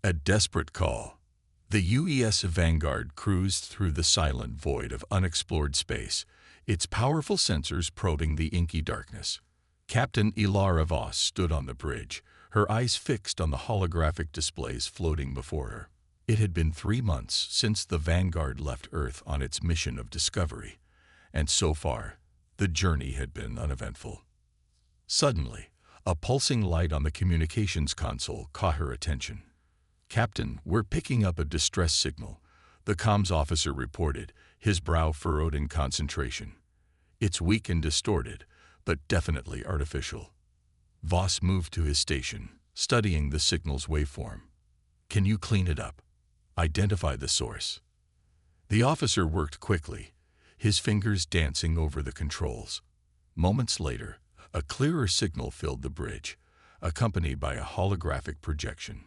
A desperate call. The UES Vanguard cruised through the silent void of unexplored space, its powerful sensors probing the inky darkness. Captain Ilara Voss stood on the bridge, her eyes fixed on the holographic displays floating before her. It had been 3 months since the Vanguard left Earth on its mission of discovery, and so far, the journey had been uneventful. Suddenly, a pulsing light on the communications console caught her attention. "Captain, we're picking up a distress signal," the comms officer reported, his brow furrowed in concentration. "It's weak and distorted, but definitely artificial." Voss moved to his station, studying the signal's waveform. "Can you clean it up? Identify the source." The officer worked quickly, his fingers dancing over the controls. Moments later, a clearer signal filled the bridge, accompanied by a holographic projection.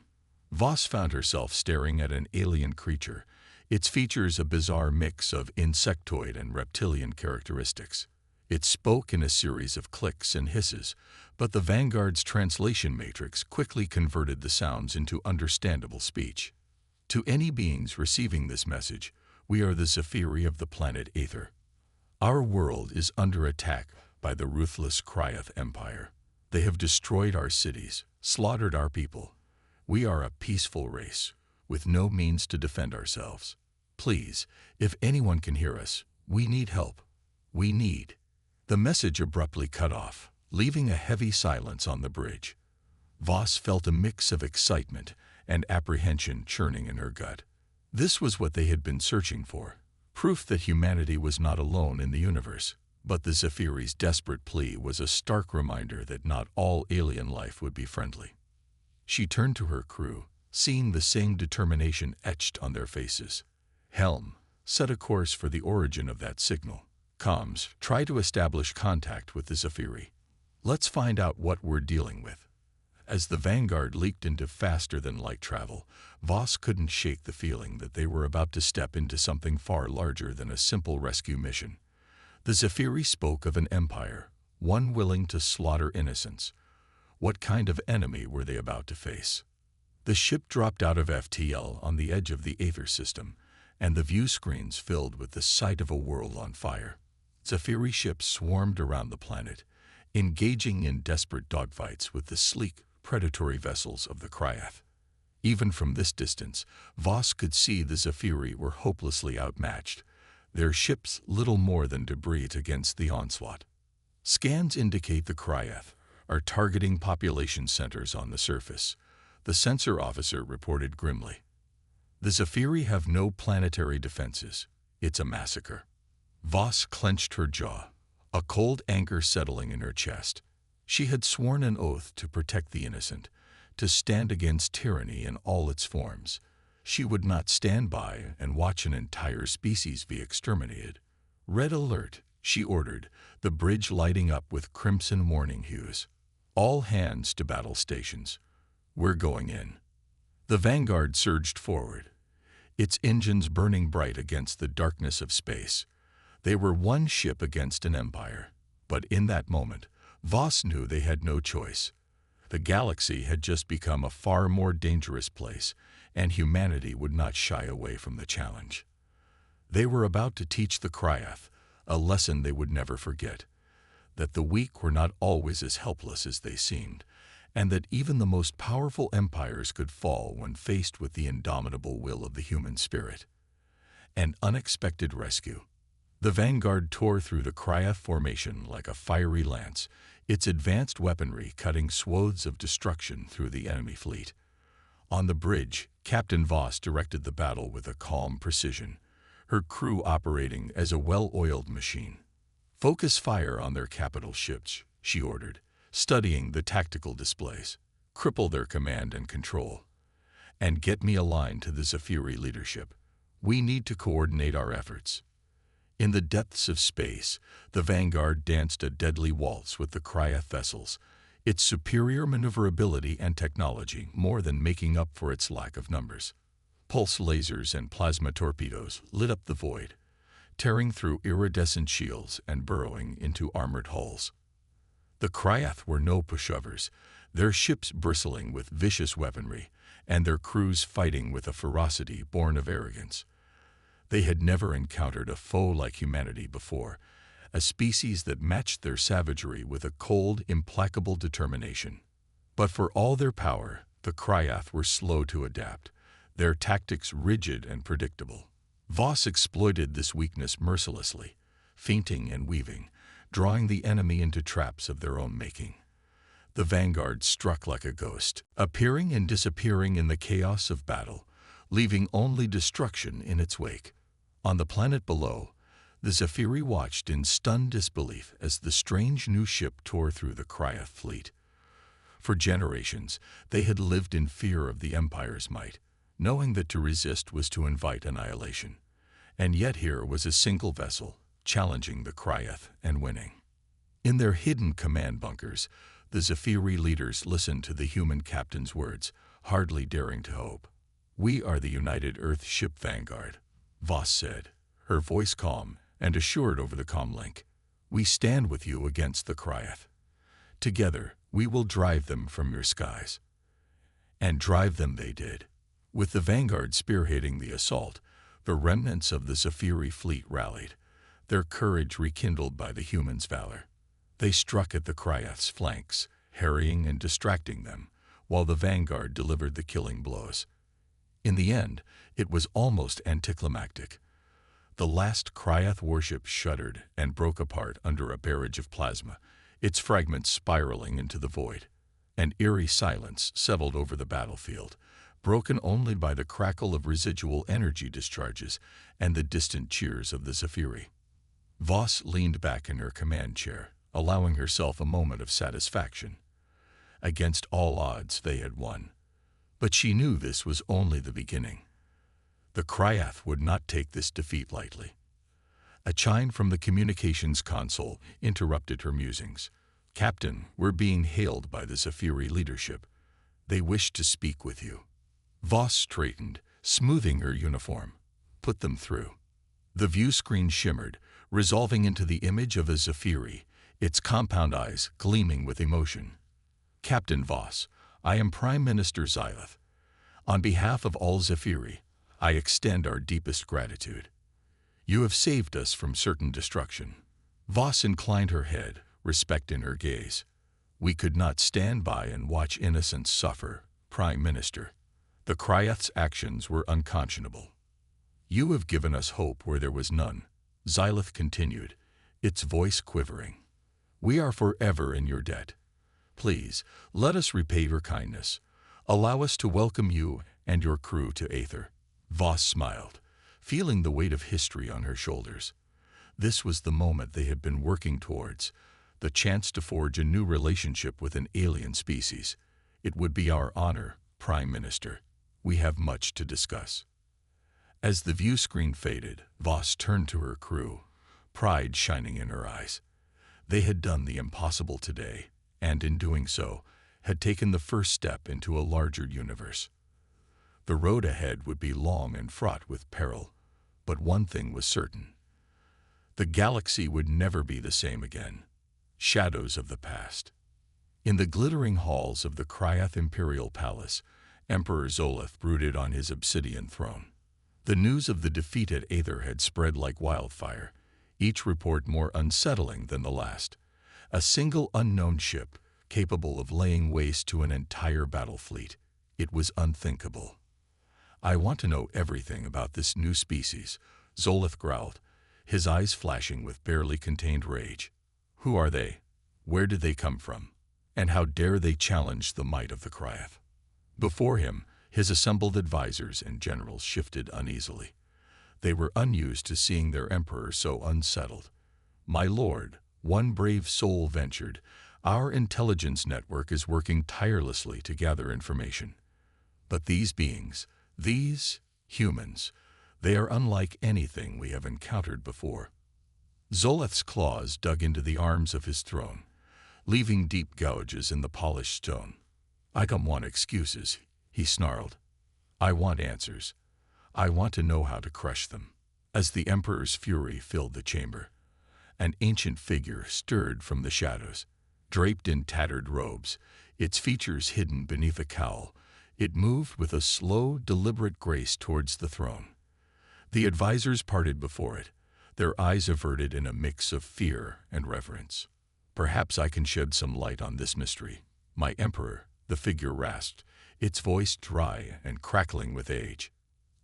Voss found herself staring at an alien creature, its features a bizarre mix of insectoid and reptilian characteristics. It spoke in a series of clicks and hisses, but the Vanguard's translation matrix quickly converted the sounds into understandable speech. "To any beings receiving this message, we are the Zephyri of the planet Aether. Our world is under attack by the ruthless Kryath Empire. They have destroyed our cities, slaughtered our people. We are a peaceful race, with no means to defend ourselves. Please, if anyone can hear us, we need help. We need." The message abruptly cut off, leaving a heavy silence on the bridge. Voss felt a mix of excitement and apprehension churning in her gut. This was what they had been searching for, proof that humanity was not alone in the universe. But the Zephyri's desperate plea was a stark reminder that not all alien life would be friendly. She turned to her crew, seeing the same determination etched on their faces. "Helm, set a course for the origin of that signal. Comms, try to establish contact with the Zephyri. Let's find out what we're dealing with." As the Vanguard leaked into faster-than-light travel, Voss couldn't shake the feeling that they were about to step into something far larger than a simple rescue mission. The Zephyri spoke of an empire, one willing to slaughter innocents. What kind of enemy were they about to face? The ship dropped out of FTL on the edge of the Aether system, and the view screens filled with the sight of a world on fire. Zephyri ships swarmed around the planet, engaging in desperate dogfights with the sleek, predatory vessels of the Kryath. Even from this distance, Voss could see the Zephyri were hopelessly outmatched, their ships little more than debris against the onslaught. Scans indicate the Kryath are targeting population centers on the surface, the sensor officer reported grimly. "The Zephyri have no planetary defenses. It's a massacre." Voss clenched her jaw, a cold anger settling in her chest. She had sworn an oath to protect the innocent, to stand against tyranny in all its forms. She would not stand by and watch an entire species be exterminated. "Red alert," she ordered, the bridge lighting up with crimson warning hues. "All hands to battle stations. We're going in." The Vanguard surged forward, its engines burning bright against the darkness of space. They were one ship against an empire, but in that moment, Voss knew they had no choice. The galaxy had just become a far more dangerous place, and humanity would not shy away from the challenge. They were about to teach the Kryath a lesson they would never forget, that the weak were not always as helpless as they seemed, and that even the most powerful empires could fall when faced with the indomitable will of the human spirit. An unexpected rescue. The Vanguard tore through the Kryath formation like a fiery lance, its advanced weaponry cutting swathes of destruction through the enemy fleet. On the bridge, Captain Voss directed the battle with a calm precision, her crew operating as a well-oiled machine. "Focus fire on their capital ships," she ordered, studying the tactical displays. "Cripple their command and control. And get me aligned to the Zephyri leadership. We need to coordinate our efforts." In the depths of space, the Vanguard danced a deadly waltz with the Kryath vessels, its superior maneuverability and technology more than making up for its lack of numbers. Pulse lasers and plasma torpedoes lit up the void, tearing through iridescent shields and burrowing into armored hulls. The Kryath were no pushovers, their ships bristling with vicious weaponry, and their crews fighting with a ferocity born of arrogance. They had never encountered a foe like humanity before, a species that matched their savagery with a cold, implacable determination. But for all their power, the Cryath were slow to adapt, their tactics rigid and predictable. Voss exploited this weakness mercilessly, feinting and weaving, drawing the enemy into traps of their own making. The vanguard struck like a ghost, appearing and disappearing in the chaos of battle, leaving only destruction in its wake. On the planet below, the Zephyri watched in stunned disbelief as the strange new ship tore through the Cryath fleet. For generations, they had lived in fear of the Empire's might, knowing that to resist was to invite annihilation. And yet here was a single vessel, challenging the Cryath and winning. In their hidden command bunkers, the Zephyri leaders listened to the human captain's words, hardly daring to hope. "We are the United Earth Ship Vanguard," Voss said, her voice calm and assured over the comlink. "We stand with you against the Cryath. Together, we will drive them from your skies." And drive them they did. With the vanguard spearheading the assault, the remnants of the Zephyri fleet rallied, their courage rekindled by the humans' valor. They struck at the Cryath's flanks, harrying and distracting them, while the vanguard delivered the killing blows. In the end, it was almost anticlimactic. The last Cryath warship shuddered and broke apart under a barrage of plasma, its fragments spiraling into the void. An eerie silence settled over the battlefield, broken only by the crackle of residual energy discharges and the distant cheers of the Zephyri. Voss leaned back in her command chair, allowing herself a moment of satisfaction. Against all odds, they had won. But she knew this was only the beginning. The Cryath would not take this defeat lightly. A chime from the communications console interrupted her musings. "Captain, we're being hailed by the Zephyri leadership. They wish to speak with you." Voss straightened, smoothing her uniform. "Put them through." The view screen shimmered, resolving into the image of a Zephyri, its compound eyes gleaming with emotion. "Captain Voss, I am Prime Minister Xylith. On behalf of all Zephyri, I extend our deepest gratitude. You have saved us from certain destruction." Voss inclined her head, respect in her gaze. "We could not stand by and watch innocents suffer, Prime Minister. The Cryath's actions were unconscionable." "You have given us hope where there was none," Xylith continued, its voice quivering. "We are forever in your debt. Please, let us repay your kindness. Allow us to welcome you and your crew to Aether." Voss smiled, feeling the weight of history on her shoulders. This was the moment they had been working towards, the chance to forge a new relationship with an alien species. "It would be our honor, Prime Minister. We have much to discuss." As the view screen faded, Voss turned to her crew, pride shining in her eyes. They had done the impossible today, and in doing so, had taken the first step into a larger universe. The road ahead would be long and fraught with peril, but one thing was certain. The galaxy would never be the same again. Shadows of the past. In the glittering halls of the Cryath Imperial Palace, Emperor Zolith brooded on his obsidian throne. The news of the defeat at Aether had spread like wildfire, each report more unsettling than the last. A single unknown ship, capable of laying waste to an entire battle fleet. It was unthinkable. "I want to know everything about this new species," Zolith growled, his eyes flashing with barely contained rage. "Who are they? Where did they come from? And how dare they challenge the might of the Cryath?" Before him, his assembled advisors and generals shifted uneasily. They were unused to seeing their emperor so unsettled. "My lord," one brave soul ventured, "our intelligence network is working tirelessly to gather information. But these beings, these humans, they are unlike anything we have encountered before." Zolith's claws dug into the arms of his throne, leaving deep gouges in the polished stone. "I don't want excuses," he snarled. "I want answers. I want to know how to crush them." As the Emperor's fury filled the chamber, an ancient figure stirred from the shadows. Draped in tattered robes, its features hidden beneath a cowl, It moved with a slow, deliberate grace towards the throne. The advisors parted before it, their eyes averted in a mix of fear and reverence. "Perhaps I can shed some light on this mystery, my emperor," the figure rasped, its voice dry and crackling with age.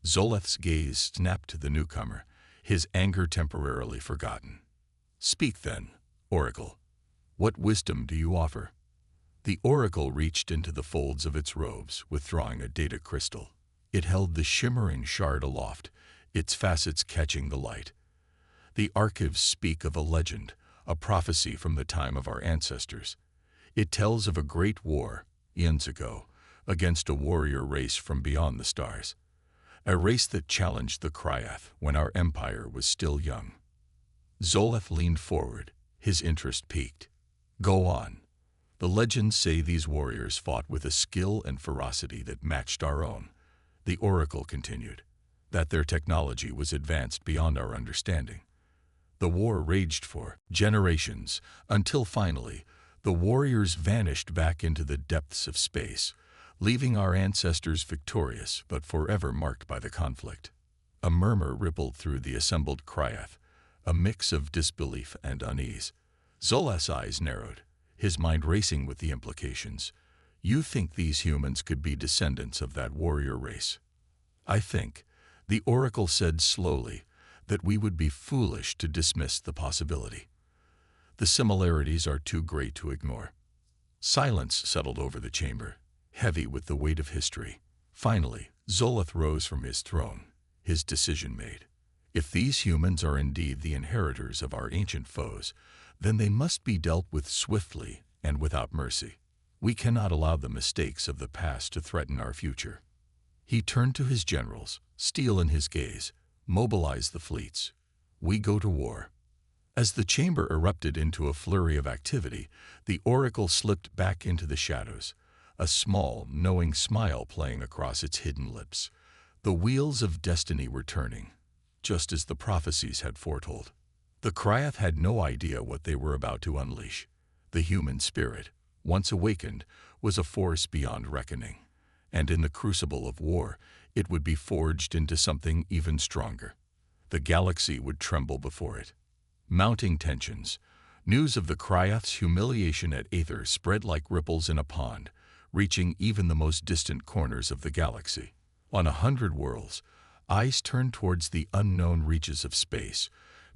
Zoleth's gaze snapped to the newcomer, his anger temporarily forgotten. "Speak then, Oracle. What wisdom do you offer?" The oracle reached into the folds of its robes, withdrawing a data crystal. It held the shimmering shard aloft, its facets catching the light. "The archives speak of a legend, a prophecy from the time of our ancestors. It tells of a great war, eons ago, against a warrior race from beyond the stars. A race that challenged the Kryath when our empire was still young." Zoleth leaned forward, his interest piqued. "Go on. The legends say these warriors fought with a skill and ferocity that matched our own," the oracle continued, "that their technology was advanced beyond our understanding. The war raged for generations, until finally, the warriors vanished back into the depths of space, leaving our ancestors victorious but forever marked by the conflict." A murmur rippled through the assembled Kryath, a mix of disbelief and unease. Zoleth's eyes narrowed, his mind racing with the implications. "You think these humans could be descendants of that warrior race?" "I think," the oracle said slowly, "that we would be foolish to dismiss the possibility. The similarities are too great to ignore." Silence settled over the chamber, heavy with the weight of history. Finally, Zoleth rose from his throne, his decision made. "If these humans are indeed the inheritors of our ancient foes, then they must be dealt with swiftly and without mercy. We cannot allow the mistakes of the past to threaten our future." He turned to his generals, steel in his gaze. "Mobilize the fleets. We go to war." As the chamber erupted into a flurry of activity, the oracle slipped back into the shadows, a small, knowing smile playing across its hidden lips. The wheels of destiny were turning, just as the prophecies had foretold. The Kryath had no idea what they were about to unleash. The human spirit, once awakened, was a force beyond reckoning, and in the crucible of war, it would be forged into something even stronger. The galaxy would tremble before it. Mounting tensions, news of the Kryath's humiliation at Aether spread like ripples in a pond, reaching even the most distant corners of the galaxy. On 100 worlds, eyes turned towards the unknown reaches of space,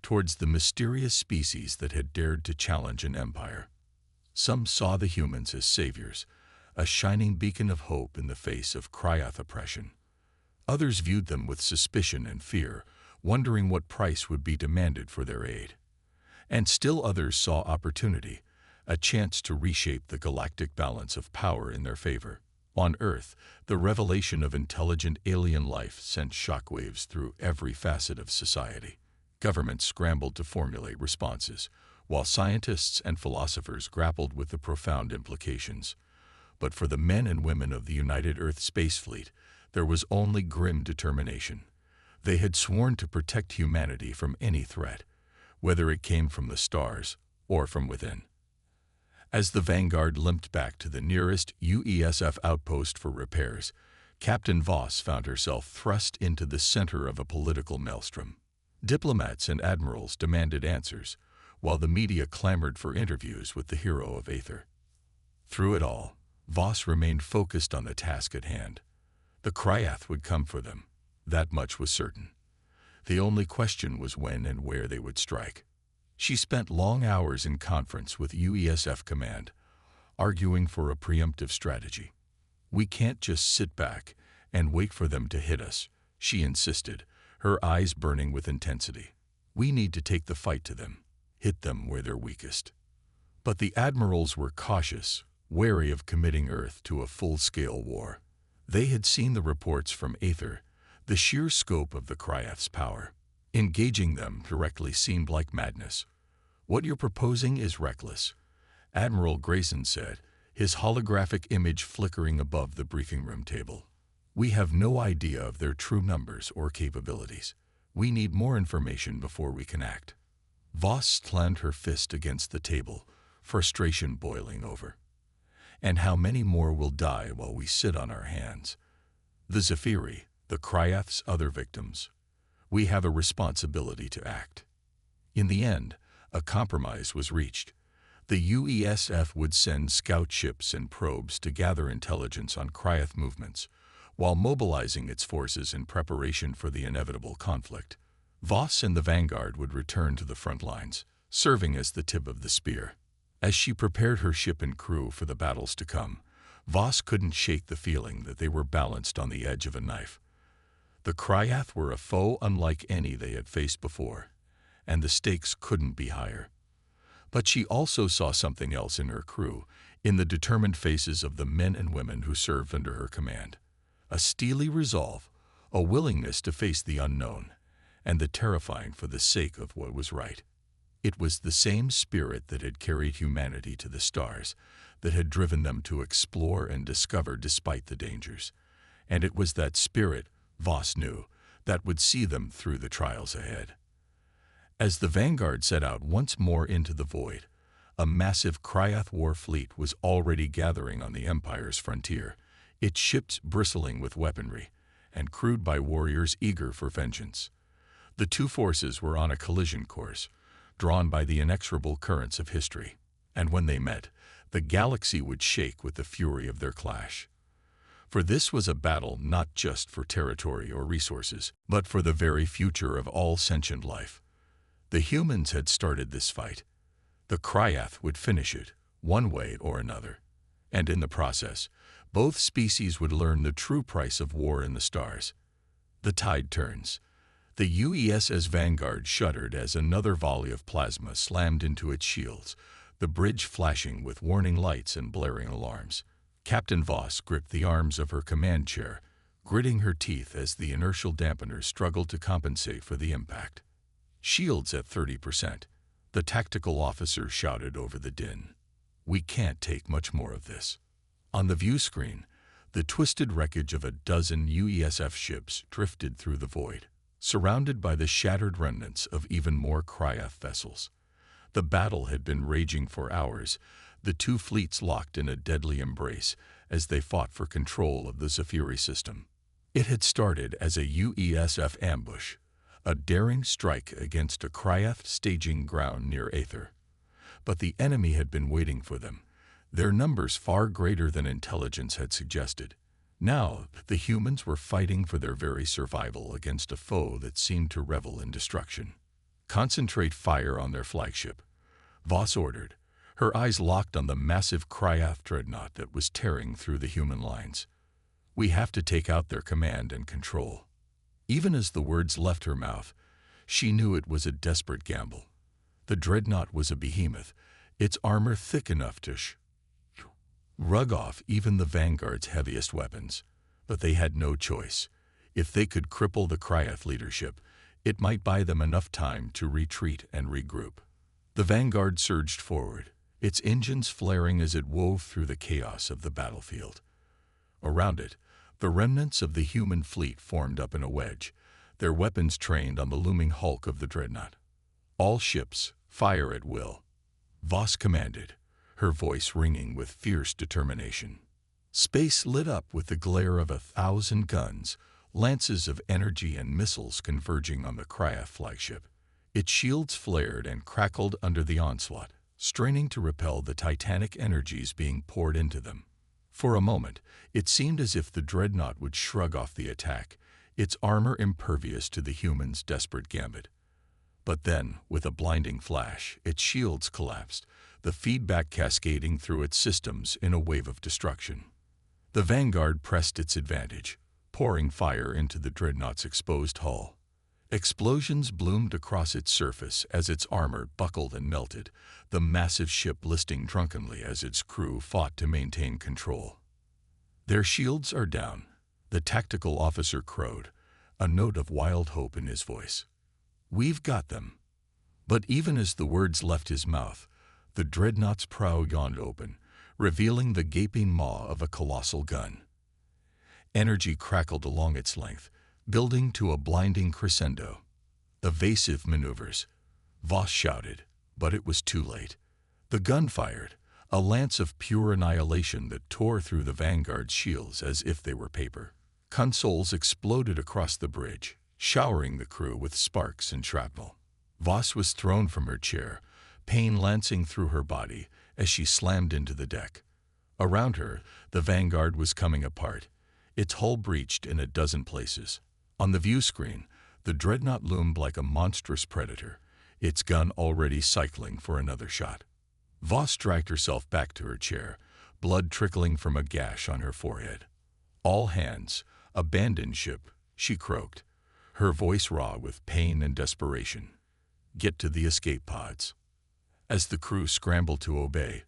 towards the mysterious species that had dared to challenge an empire. Some saw the humans as saviors, a shining beacon of hope in the face of Kryath oppression. Others viewed them with suspicion and fear, wondering what price would be demanded for their aid. And still others saw opportunity, a chance to reshape the galactic balance of power in their favor. On Earth, the revelation of intelligent alien life sent shockwaves through every facet of society. Governments scrambled to formulate responses, while scientists and philosophers grappled with the profound implications. But for the men and women of the United Earth Space Fleet, there was only grim determination. They had sworn to protect humanity from any threat, whether it came from the stars or from within. As the Vanguard limped back to the nearest UESF outpost for repairs, Captain Voss found herself thrust into the center of a political maelstrom. Diplomats and admirals demanded answers, while the media clamored for interviews with the hero of Aether. Through it all, Voss remained focused on the task at hand. The Kryath would come for them, that much was certain. The only question was when and where they would strike. She spent long hours in conference with UESF Command, arguing for a preemptive strategy. "We can't just sit back and wait for them to hit us," she insisted, her eyes burning with intensity. "We need to take the fight to them, hit them where they're weakest." But the admirals were cautious, wary of committing Earth to a full-scale war. They had seen the reports from Aether, the sheer scope of the Kryath's power. Engaging them directly seemed like madness. "What you're proposing is reckless," Admiral Grayson said, his holographic image flickering above the briefing room table. "We have no idea of their true numbers or capabilities. We need more information before we can act." Voss slammed her fist against the table, frustration boiling over. And how many more will die while we sit on our hands? The Zephyri, the Kryath's other victims. We have a responsibility to act. In the end, a compromise was reached. The UESF would send scout ships and probes to gather intelligence on Kryath movements, while mobilizing its forces in preparation for the inevitable conflict. Voss and the Vanguard would return to the front lines, serving as the tip of the spear. As she prepared her ship and crew for the battles to come, Voss couldn't shake the feeling that they were balanced on the edge of a knife. The Kryath were a foe unlike any they had faced before, and the stakes couldn't be higher. But she also saw something else in her crew, in the determined faces of the men and women who served under her command. A steely resolve, a willingness to face the unknown, and the terrifying for the sake of what was right. It was the same spirit that had carried humanity to the stars, that had driven them to explore and discover despite the dangers. And it was that spirit, Voss knew, that would see them through the trials ahead. As the Vanguard set out once more into the void, a massive Kryath war fleet was already gathering on the Empire's frontier, its ships bristling with weaponry, and crewed by warriors eager for vengeance. The two forces were on a collision course, drawn by the inexorable currents of history, and when they met, the galaxy would shake with the fury of their clash. For this was a battle not just for territory or resources, but for the very future of all sentient life. The humans had started this fight. The Kryath would finish it, one way or another. And in the process, both species would learn the true price of war in the stars. The tide turns. The UESS Vanguard shuddered as another volley of plasma slammed into its shields, the bridge flashing with warning lights and blaring alarms. Captain Voss gripped the arms of her command chair, gritting her teeth as the inertial dampeners struggled to compensate for the impact. "Shields at 30%, the tactical officer shouted over the din. "We can't take much more of this." On the view screen, the twisted wreckage of a dozen UESF ships drifted through the void, surrounded by the shattered remnants of even more Kryath vessels. The battle had been raging for hours, the two fleets locked in a deadly embrace as they fought for control of the Zephyri system. It had started as a UESF ambush, a daring strike against a Kryath staging ground near Aether. But the enemy had been waiting for them, their numbers far greater than intelligence had suggested. Now, the humans were fighting for their very survival against a foe that seemed to revel in destruction. "Concentrate fire on their flagship," Voss ordered, her eyes locked on the massive Kryath dreadnought that was tearing through the human lines. "We have to take out their command and control." Even as the words left her mouth, she knew it was a desperate gamble. The dreadnought was a behemoth, its armor thick enough to rug off even the Vanguard's heaviest weapons. But they had no choice. If they could cripple the Kryath leadership, it might buy them enough time to retreat and regroup. The Vanguard surged forward, its engines flaring as it wove through the chaos of the battlefield. Around it, the remnants of the human fleet formed up in a wedge, their weapons trained on the looming hulk of the dreadnought. "All ships, fire at will," Voss commanded, her voice ringing with fierce determination. Space lit up with the glare of 1,000 guns, lances of energy and missiles converging on the Kryath flagship. Its shields flared and crackled under the onslaught, straining to repel the titanic energies being poured into them. For a moment, it seemed as if the dreadnought would shrug off the attack, its armor impervious to the humans' desperate gambit. But then, with a blinding flash, its shields collapsed, the feedback cascading through its systems in a wave of destruction. The Vanguard pressed its advantage, pouring fire into the dreadnought's exposed hull. Explosions bloomed across its surface as its armor buckled and melted, the massive ship listing drunkenly as its crew fought to maintain control. "Their shields are down," the tactical officer crowed, a note of wild hope in his voice. "We've got them." But even as the words left his mouth, the dreadnought's prow yawned open, revealing the gaping maw of a colossal gun. Energy crackled along its length, building to a blinding crescendo. "Evasive maneuvers," Voss shouted, but it was too late. The gun fired, a lance of pure annihilation that tore through the Vanguard's shields as if they were paper. Consoles exploded across the bridge, showering the crew with sparks and shrapnel. Voss was thrown from her chair, pain lancing through her body as she slammed into the deck. Around her, the Vanguard was coming apart, its hull breached in a dozen places. On the view screen, the dreadnought loomed like a monstrous predator, its gun already cycling for another shot. Voss dragged herself back to her chair, blood trickling from a gash on her forehead. "All hands, abandon ship," she croaked, her voice raw with pain and desperation. "Get to the escape pods." As the crew scrambled to obey,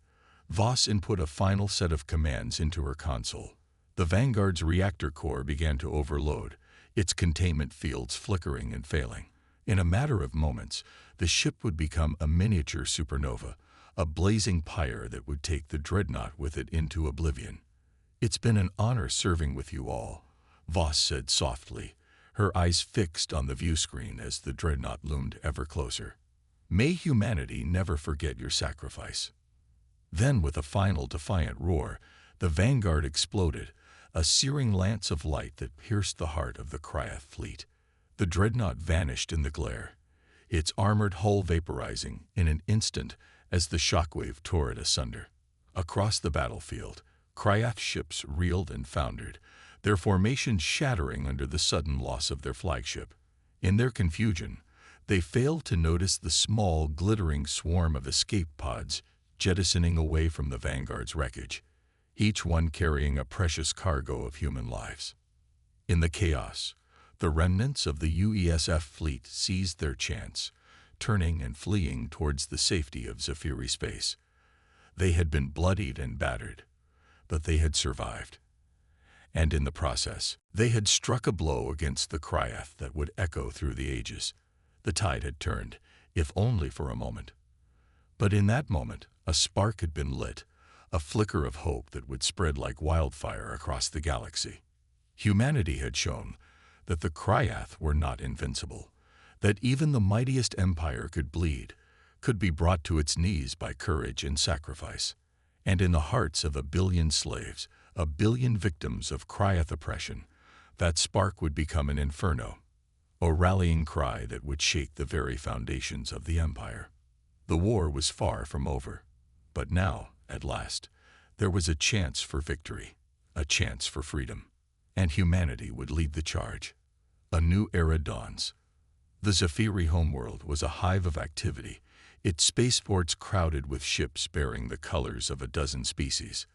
Voss input a final set of commands into her console. The Vanguard's reactor core began to overload, its containment fields flickering and failing. In a matter of moments, the ship would become a miniature supernova, a blazing pyre that would take the dreadnought with it into oblivion. "It's been an honor serving with you all," Voss said softly, her eyes fixed on the view screen as the dreadnought loomed ever closer. "May humanity never forget your sacrifice." Then, with a final defiant roar, the Vanguard exploded, a searing lance of light that pierced the heart of the Kryath fleet. The dreadnought vanished in the glare, its armored hull vaporizing in an instant as the shockwave tore it asunder. Across the battlefield, Kryath ships reeled and foundered, their formations shattering under the sudden loss of their flagship. In their confusion, they failed to notice the small, glittering swarm of escape pods jettisoning away from the Vanguard's wreckage, each one carrying a precious cargo of human lives. In the chaos, the remnants of the UESF fleet seized their chance, turning and fleeing towards the safety of Zephyri space. They had been bloodied and battered, but they had survived. And in the process, they had struck a blow against the Kryath that would echo through the ages. The tide had turned, if only for a moment. But in that moment, a spark had been lit, a flicker of hope that would spread like wildfire across the galaxy. Humanity had shown that the Kryath were not invincible, that even the mightiest empire could bleed, could be brought to its knees by courage and sacrifice. And in the hearts of a billion slaves, a billion victims of Kryath oppression, that spark would become an inferno, a rallying cry that would shake the very foundations of the empire. The war was far from over, but now, at last, there was a chance for victory, a chance for freedom, and humanity would lead the charge. A new era dawns. The Zephyri homeworld was a hive of activity, its spaceports crowded with ships bearing the colors of a dozen species.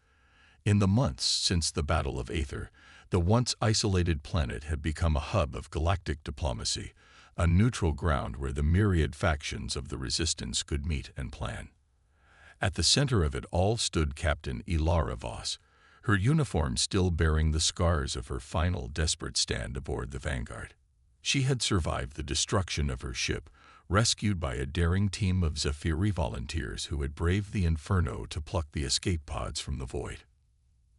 In the months since the Battle of Aether, the once isolated planet had become a hub of galactic diplomacy, a neutral ground where the myriad factions of the Resistance could meet and plan. At the center of it all stood Captain Ilara Voss, her uniform still bearing the scars of her final desperate stand aboard the Vanguard. She had survived the destruction of her ship, rescued by a daring team of Zephyri volunteers who had braved the inferno to pluck the escape pods from the void.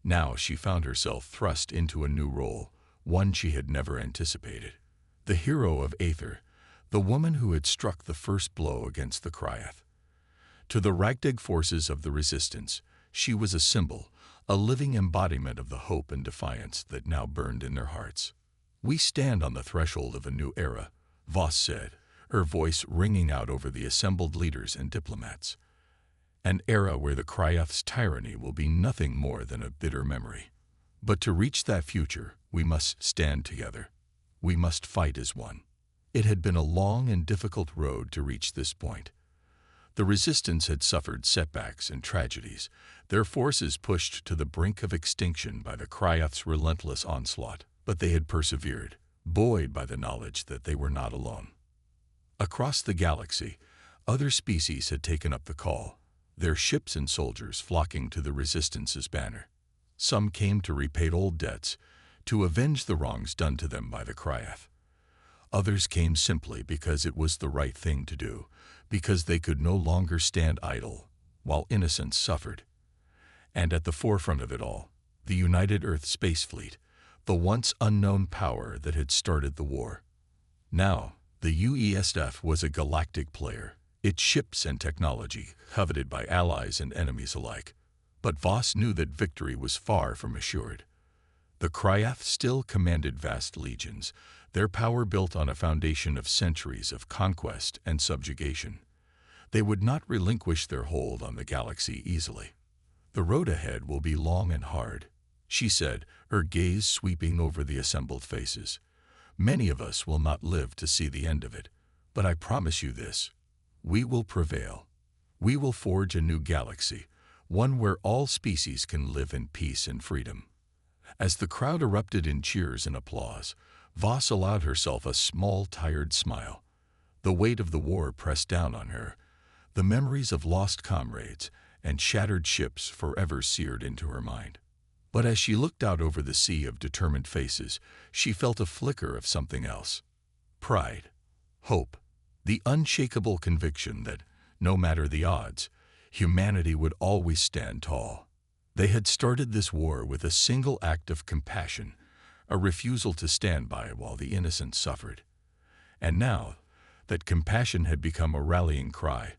Now she found herself thrust into a new role, one she had never anticipated. The hero of Aether, the woman who had struck the first blow against the Kryath. To the ragtag forces of the Resistance, she was a symbol, a living embodiment of the hope and defiance that now burned in their hearts. "We stand on the threshold of a new era," Voss said, her voice ringing out over the assembled leaders and diplomats. "An era where the Kryath's tyranny will be nothing more than a bitter memory. But to reach that future, we must stand together. We must fight as one." It had been a long and difficult road to reach this point. The Resistance had suffered setbacks and tragedies, their forces pushed to the brink of extinction by the Kryath's relentless onslaught. But they had persevered, buoyed by the knowledge that they were not alone. Across the galaxy, other species had taken up the call, their ships and soldiers flocking to the Resistance's banner. Some came to repay old debts, to avenge the wrongs done to them by the Kryath. Others came simply because it was the right thing to do, because they could no longer stand idle, while innocents suffered. And at the forefront of it all, the United Earth Space Fleet, the once unknown power that had started the war. Now, the UESF was a galactic player, its ships and technology, coveted by allies and enemies alike. But Voss knew that victory was far from assured. The Kryath still commanded vast legions, their power built on a foundation of centuries of conquest and subjugation. They would not relinquish their hold on the galaxy easily. "The road ahead will be long and hard," she said, her gaze sweeping over the assembled faces. "Many of us will not live to see the end of it, but I promise you this: we will prevail. We will forge a new galaxy, one where all species can live in peace and freedom." As the crowd erupted in cheers and applause, Voss allowed herself a small, tired smile. The weight of the war pressed down on her. The memories of lost comrades and shattered ships forever seared into her mind. But as she looked out over the sea of determined faces, she felt a flicker of something else. Pride, hope, the unshakable conviction that, no matter the odds, humanity would always stand tall. They had started this war with a single act of compassion, a refusal to stand by while the innocent suffered. And now, that compassion had become a rallying cry,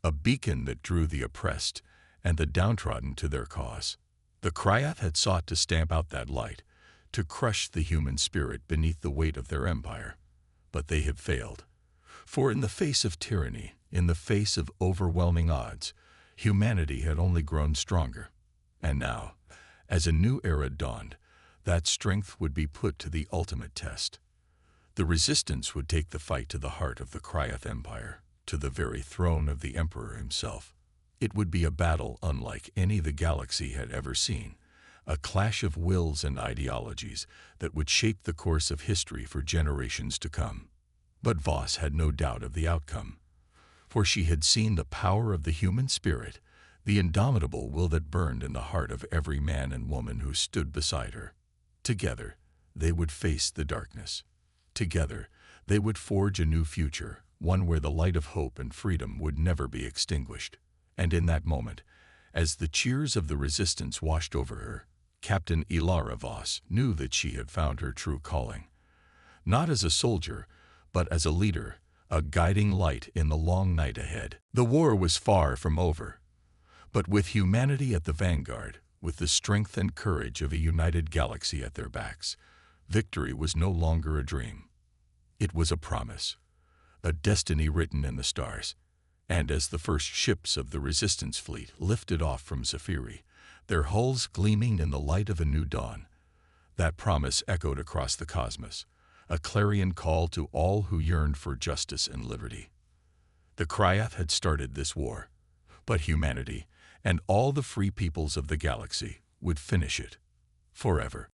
a beacon that drew the oppressed and the downtrodden to their cause. The Kryath had sought to stamp out that light, to crush the human spirit beneath the weight of their empire. But they had failed. For in the face of tyranny, in the face of overwhelming odds, humanity had only grown stronger. And now, as a new era dawned, that strength would be put to the ultimate test. The resistance would take the fight to the heart of the Kryath Empire, to the very throne of the Emperor himself. It would be a battle unlike any the galaxy had ever seen, a clash of wills and ideologies that would shape the course of history for generations to come. But Voss had no doubt of the outcome, for she had seen the power of the human spirit, the indomitable will that burned in the heart of every man and woman who stood beside her. Together, they would face the darkness. Together, they would forge a new future, one where the light of hope and freedom would never be extinguished. And in that moment, as the cheers of the resistance washed over her, Captain Ilara Voss knew that she had found her true calling. Not as a soldier, but as a leader, a guiding light in the long night ahead. The war was far from over. But with humanity at the vanguard, with the strength and courage of a united galaxy at their backs, victory was no longer a dream. It was a promise, a destiny written in the stars. And as the first ships of the resistance fleet lifted off from Zephyri, their hulls gleaming in the light of a new dawn, that promise echoed across the cosmos, a clarion call to all who yearned for justice and liberty. The Kryath had started this war, but humanity and all the free peoples of the galaxy would finish it forever.